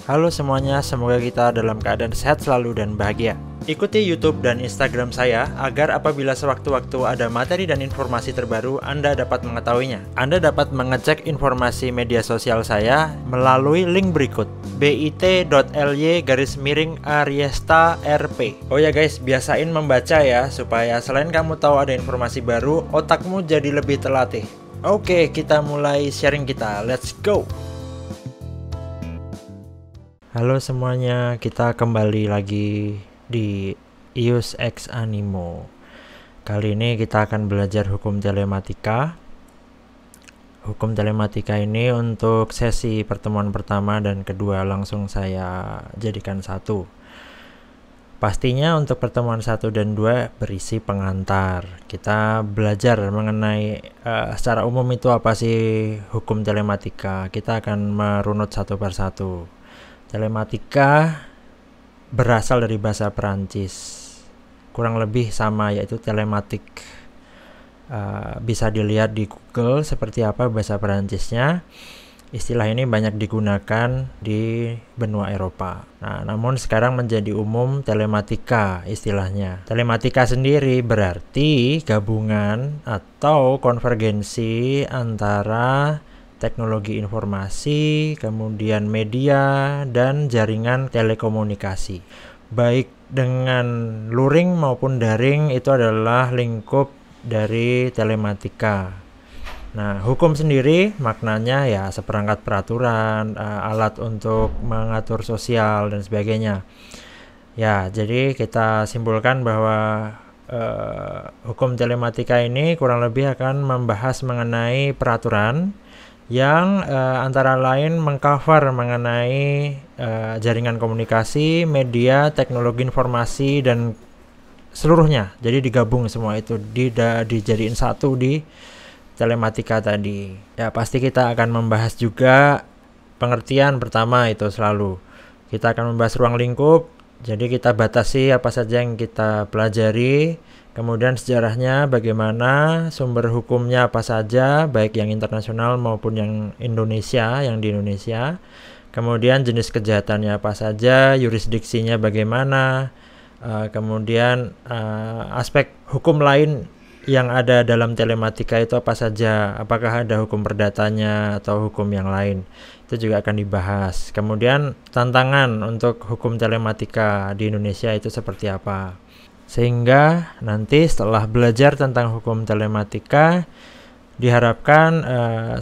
Halo semuanya, semoga kita dalam keadaan sehat selalu dan bahagia. Ikuti YouTube dan Instagram saya agar apabila sewaktu-waktu ada materi dan informasi terbaru, Anda dapat mengetahuinya. Anda dapat mengecek informasi media sosial saya melalui link berikut: bit.ly/Ariesta RP. Oh ya guys, biasain membaca ya, supaya selain kamu tahu ada informasi baru, otakmu jadi lebih terlatih. Oke, kita mulai sharing kita. Let's go! Halo semuanya, kita kembali lagi di ius ex animo. Kali ini kita akan belajar hukum telematika. Hukum telematika ini untuk sesi pertemuan pertama dan kedua langsung saya jadikan satu. Pastinya untuk pertemuan 1 dan 2 berisi pengantar. Kita belajar mengenai secara umum itu apa sih hukum telematika. Kita akan merunut satu persatu. Telematika berasal dari bahasa Perancis, kurang lebih sama, yaitu telematik. Bisa dilihat di Google seperti apa bahasa Perancisnya. Istilah ini banyak digunakan di benua Eropa. Nah, namun sekarang menjadi umum telematika istilahnya. Telematika sendiri berarti gabungan atau konvergensi antara teknologi informasi, kemudian media, dan jaringan telekomunikasi. Baik dengan luring maupun daring, itu adalah lingkup dari telematika. Nah, hukum sendiri maknanya ya seperangkat peraturan, alat untuk mengatur sosial dan sebagainya. Ya, jadi kita simpulkan bahwa hukum telematika ini kurang lebih akan membahas mengenai peraturan yang antara lain mengcover mengenai jaringan komunikasi, media, teknologi informasi, dan seluruhnya. Jadi digabung semua itu, dijadiin satu di telematika tadi. Ya, pasti kita akan membahas juga pengertian pertama itu selalu. Kita akan membahas ruang lingkup, jadi kita batasi apa saja yang kita pelajari. Kemudian sejarahnya bagaimana, sumber hukumnya apa saja, baik yang internasional maupun yang Indonesia, yang di Indonesia. Kemudian jenis kejahatannya apa saja, yurisdiksinya bagaimana. Kemudian aspek hukum lain yang ada dalam telematika itu apa saja, apakah ada hukum perdatanya atau hukum yang lain, itu juga akan dibahas. Kemudian tantangan untuk hukum telematika di Indonesia itu seperti apa, sehingga nanti setelah belajar tentang hukum telematika diharapkan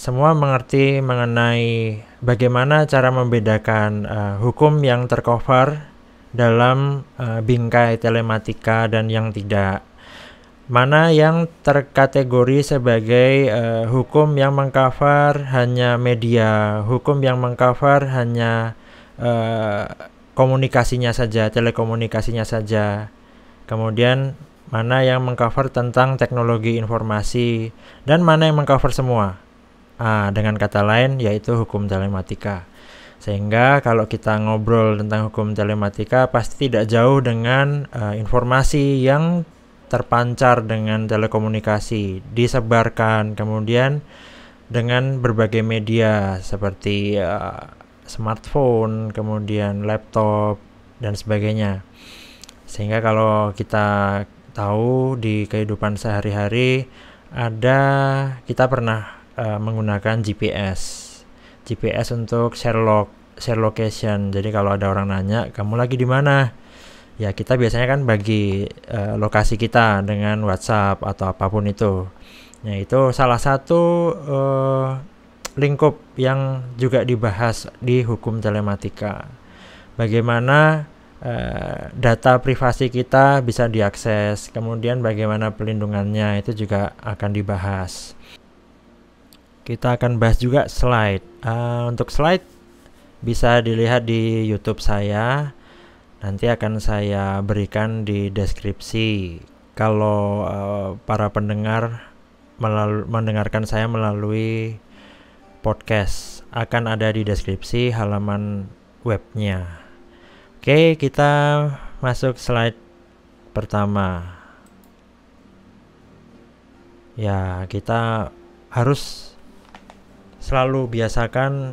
semua mengerti mengenai bagaimana cara membedakan hukum yang tercover dalam bingkai telematika dan yang tidak. Mana yang terkategori sebagai hukum yang mengcover hanya media, hukum yang mengcover hanya komunikasinya saja, telekomunikasinya saja. Kemudian mana yang mengcover tentang teknologi informasi, dan mana yang mengcover semua. Dengan kata lain yaitu hukum telematika. Sehingga kalau kita ngobrol tentang hukum telematika pasti tidak jauh dengan informasi yang terpancar dengan telekomunikasi, disebarkan kemudian dengan berbagai media seperti smartphone, kemudian laptop dan sebagainya. Sehingga kalau kita tahu di kehidupan sehari-hari kita pernah menggunakan GPS untuk share location. Jadi kalau ada orang nanya, kamu lagi di mana? Ya, kita biasanya kan bagi lokasi kita dengan WhatsApp atau apapun itu. Nah, itu salah satu lingkup yang juga dibahas di hukum telematika. Bagaimana data privasi kita bisa diakses, kemudian bagaimana pelindungannya itu juga akan dibahas. Kita akan bahas juga slide. Untuk slide bisa dilihat di YouTube saya. Nanti akan saya berikan di deskripsi. Kalau para pendengar mendengarkan saya melalui podcast, akan ada di deskripsi halaman webnya. Oke, kita masuk slide pertama. Ya, kita harus selalu biasakan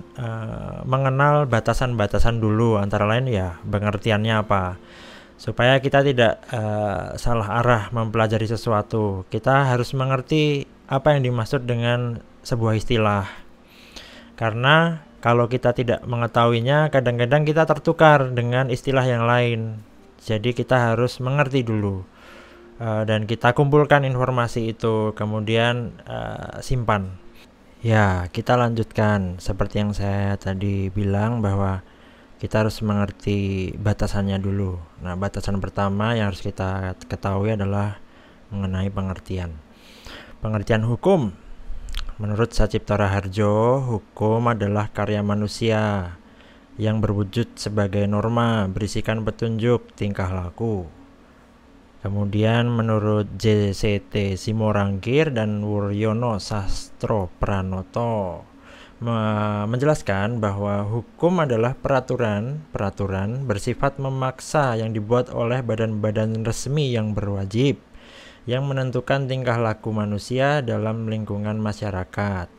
mengenal batasan-batasan dulu, antara lain ya pengertiannya apa, supaya kita tidak salah arah mempelajari sesuatu. Kita harus mengerti apa yang dimaksud dengan sebuah istilah, karena kalau kita tidak mengetahuinya, kadang-kadang kita tertukar dengan istilah yang lain. Jadi kita harus mengerti dulu, dan kita kumpulkan informasi itu, kemudian simpan. Ya, kita lanjutkan seperti yang saya tadi bilang, bahwa kita harus mengerti batasannya dulu. Nah, batasan pertama yang harus kita ketahui adalah mengenai pengertian. Pengertian hukum. Menurut Sacipto Raharjo, hukum adalah karya manusia yang berwujud sebagai norma, berisikan petunjuk tingkah laku. Kemudian menurut JCT Simorangkir dan Wuryono Sastro Pranoto menjelaskan bahwa hukum adalah peraturan bersifat memaksa yang dibuat oleh badan-badan resmi yang berwajib, yang menentukan tingkah laku manusia dalam lingkungan masyarakat.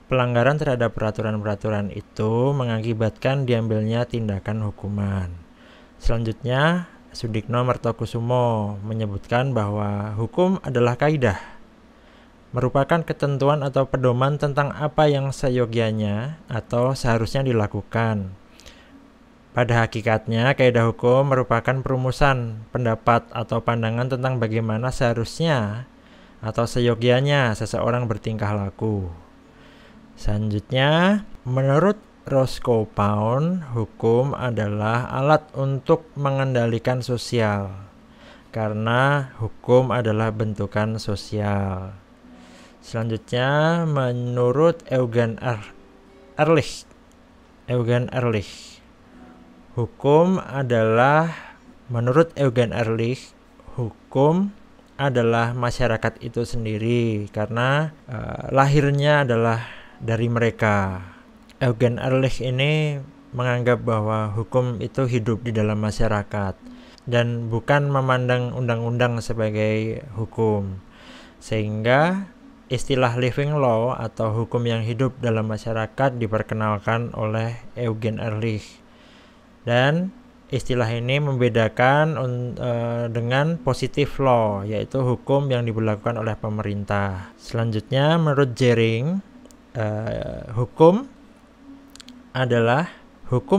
Pelanggaran terhadap peraturan-peraturan itu mengakibatkan diambilnya tindakan hukuman. Selanjutnya, Sudikno Mertokusumo menyebutkan bahwa hukum adalah kaidah, merupakan ketentuan atau pedoman tentang apa yang seyogyanya atau seharusnya dilakukan. Pada hakikatnya, kaidah hukum merupakan perumusan pendapat atau pandangan tentang bagaimana seharusnya atau seyogyanya seseorang bertingkah laku. Selanjutnya, menurut Roscoe Pound, hukum adalah alat untuk mengendalikan sosial, karena hukum adalah bentukan sosial. Selanjutnya, menurut Eugen Ehrlich, menurut Eugen Ehrlich, hukum adalah masyarakat itu sendiri, karena lahirnya adalah dari mereka. Eugen Ehrlich ini menganggap bahwa hukum itu hidup di dalam masyarakat dan bukan memandang undang-undang sebagai hukum, sehingga istilah living law atau hukum yang hidup dalam masyarakat diperkenalkan oleh Eugen Ehrlich, dan istilah ini membedakan dengan positive law, yaitu hukum yang diberlakukan oleh pemerintah. Selanjutnya, menurut Jering, Hukum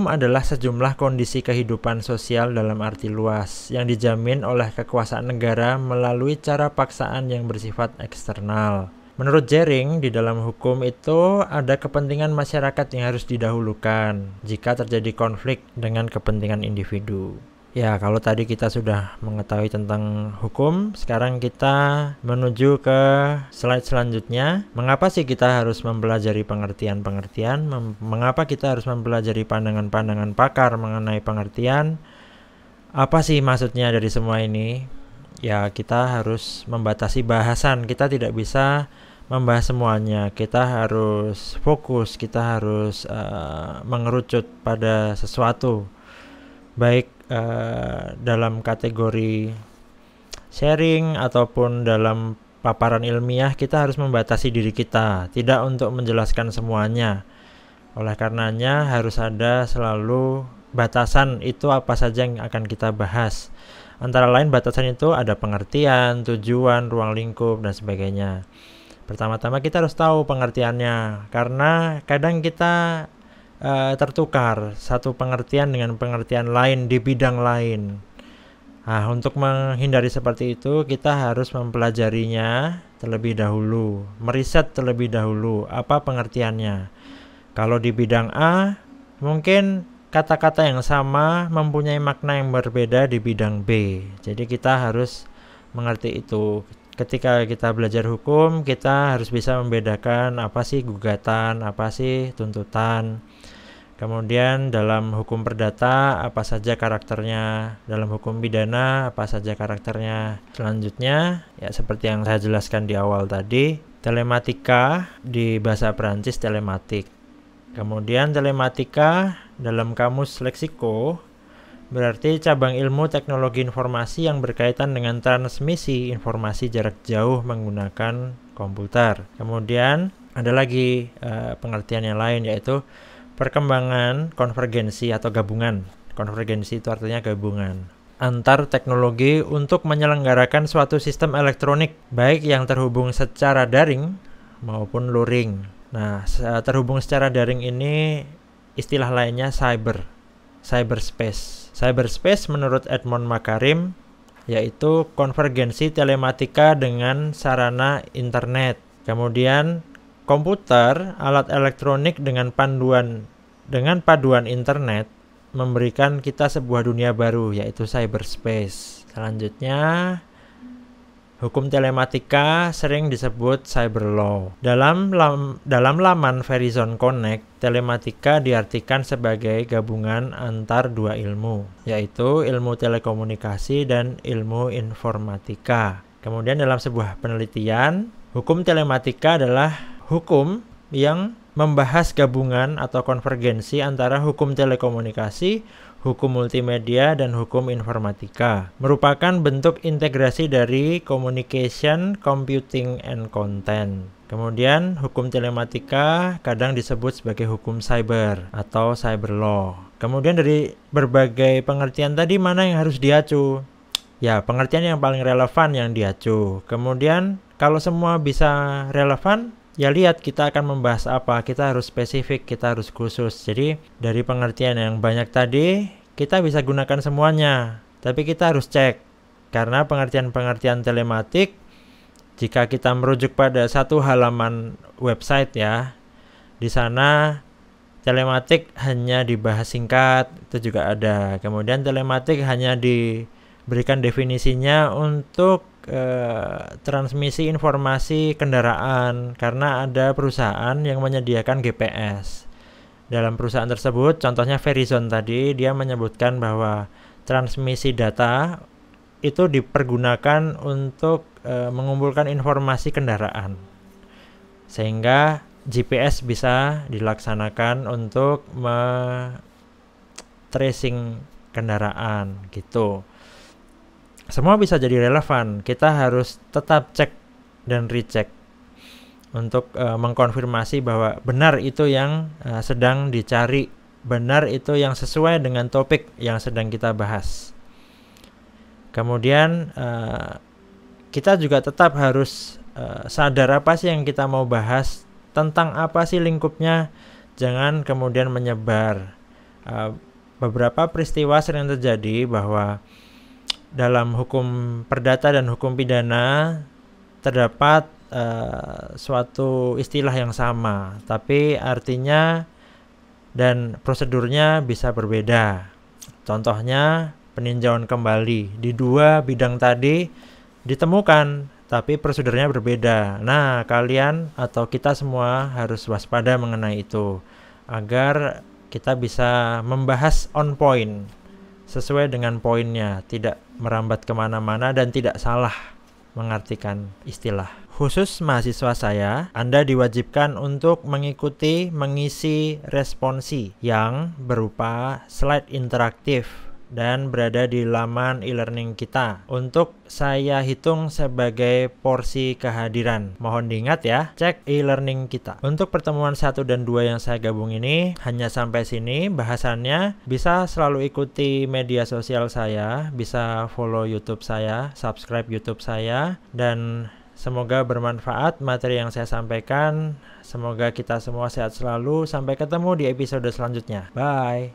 adalah sejumlah kondisi kehidupan sosial dalam arti luas yang dijamin oleh kekuasaan negara melalui cara paksaan yang bersifat eksternal. Menurut Jering, di dalam hukum itu ada kepentingan masyarakat yang harus didahulukan jika terjadi konflik dengan kepentingan individu. Ya, kalau tadi kita sudah mengetahui tentang hukum, sekarang kita menuju ke slide selanjutnya. Mengapa sih kita harus mempelajari pengertian-pengertian? Mengapa kita harus mempelajari pandangan-pandangan pakar mengenai pengertian? Apa sih maksudnya dari semua ini? Ya, kita harus membatasi bahasan. Kita tidak bisa membahas semuanya. Kita harus fokus, kita harus mengerucut pada sesuatu. Baik dalam kategori sharing ataupun dalam paparan ilmiah, kita harus membatasi diri kita, tidak untuk menjelaskan semuanya. Oleh karenanya harus ada selalu batasan, itu apa saja yang akan kita bahas. Antara lain batasan itu ada pengertian, tujuan, ruang lingkup, dan sebagainya. Pertama-tama kita harus tahu pengertiannya, karena kadang kita tertukar satu pengertian dengan pengertian lain di bidang lain. Nah, untuk menghindari seperti itu, kita harus mempelajarinya terlebih dahulu, meriset terlebih dahulu apa pengertiannya. Kalau di bidang A, mungkin kata-kata yang sama mempunyai makna yang berbeda di bidang B. Jadi kita harus mengerti itu. Ketika kita belajar hukum, kita harus bisa membedakan apa sih gugatan, apa sih tuntutan. Kemudian dalam hukum perdata apa saja karakternya, dalam hukum pidana apa saja karakternya. Selanjutnya, ya seperti yang saya jelaskan di awal tadi, telematika di bahasa Perancis telematik. Kemudian telematika dalam kamus leksiko berarti cabang ilmu teknologi informasi yang berkaitan dengan transmisi informasi jarak jauh menggunakan komputer. Kemudian Ada lagi pengertian yang lain, yaitu perkembangan konvergensi atau gabungan. Konvergensi itu artinya gabungan antar teknologi untuk menyelenggarakan suatu sistem elektronik, baik yang terhubung secara daring maupun luring. Nah, terhubung secara daring ini istilah lainnya cyberspace. Cyberspace menurut Edmond Makarim yaitu konvergensi telematika dengan sarana internet. Kemudian komputer, alat elektronik dengan paduan internet memberikan kita sebuah dunia baru, yaitu cyberspace. Selanjutnya, hukum telematika sering disebut cyber law. Dalam laman Verizon Connect, telematika diartikan sebagai gabungan antar dua ilmu, yaitu ilmu telekomunikasi dan ilmu informatika. Kemudian dalam sebuah penelitian, hukum telematika adalah hukum yang membahas gabungan atau konvergensi antara hukum telekomunikasi, hukum multimedia, dan hukum informatika. Merupakan bentuk integrasi dari communication, computing, and content. Kemudian hukum telematika kadang disebut sebagai hukum cyber atau cyber law. Kemudian dari berbagai pengertian tadi, mana yang harus diacu? Ya, pengertian yang paling relevan yang diacu. Kemudian kalau semua bisa relevan, ya lihat kita akan membahas apa, kita harus spesifik, kita harus khusus. Jadi dari pengertian yang banyak tadi, kita bisa gunakan semuanya, tapi kita harus cek. Karena pengertian-pengertian telematik, jika kita merujuk pada satu halaman website ya, di sana telematik hanya dibahas singkat, itu juga ada. Kemudian telematik hanya diberikan definisinya untuk transmisi informasi kendaraan, karena ada perusahaan yang menyediakan GPS. Dalam perusahaan tersebut, contohnya Verizon tadi, dia menyebutkan bahwa transmisi data itu dipergunakan untuk mengumpulkan informasi kendaraan, sehingga GPS bisa dilaksanakan untuk tracing kendaraan gitu. Semua bisa jadi relevan. Kita harus tetap cek dan recheck untuk mengkonfirmasi bahwa benar itu yang sedang dicari, benar itu yang sesuai dengan topik yang sedang kita bahas. Kemudian kita juga tetap harus sadar apa sih yang kita mau bahas, tentang apa sih lingkupnya. Jangan kemudian menyebar. Beberapa peristiwa sering terjadi bahwa dalam hukum perdata dan hukum pidana terdapat suatu istilah yang sama, tapi artinya dan prosedurnya bisa berbeda. Contohnya peninjauan kembali di dua bidang tadi ditemukan, tapi prosedurnya berbeda. Nah, kalian atau kita semua harus waspada mengenai itu, agar kita bisa membahas on point, sesuai dengan poinnya, tidak merambat kemana-mana dan tidak salah mengartikan istilah. Khusus mahasiswa saya, Anda diwajibkan untuk mengisi responsi yang berupa slide interaktif dan berada di laman e-learning kita untuk saya hitung sebagai porsi kehadiran. Mohon diingat ya, cek e-learning kita. Untuk pertemuan 1 dan 2 yang saya gabung ini hanya sampai sini bahasannya. Bisa selalu ikuti media sosial saya, bisa follow YouTube saya, subscribe YouTube saya, dan semoga bermanfaat materi yang saya sampaikan. Semoga kita semua sehat selalu. Sampai ketemu di episode selanjutnya. Bye.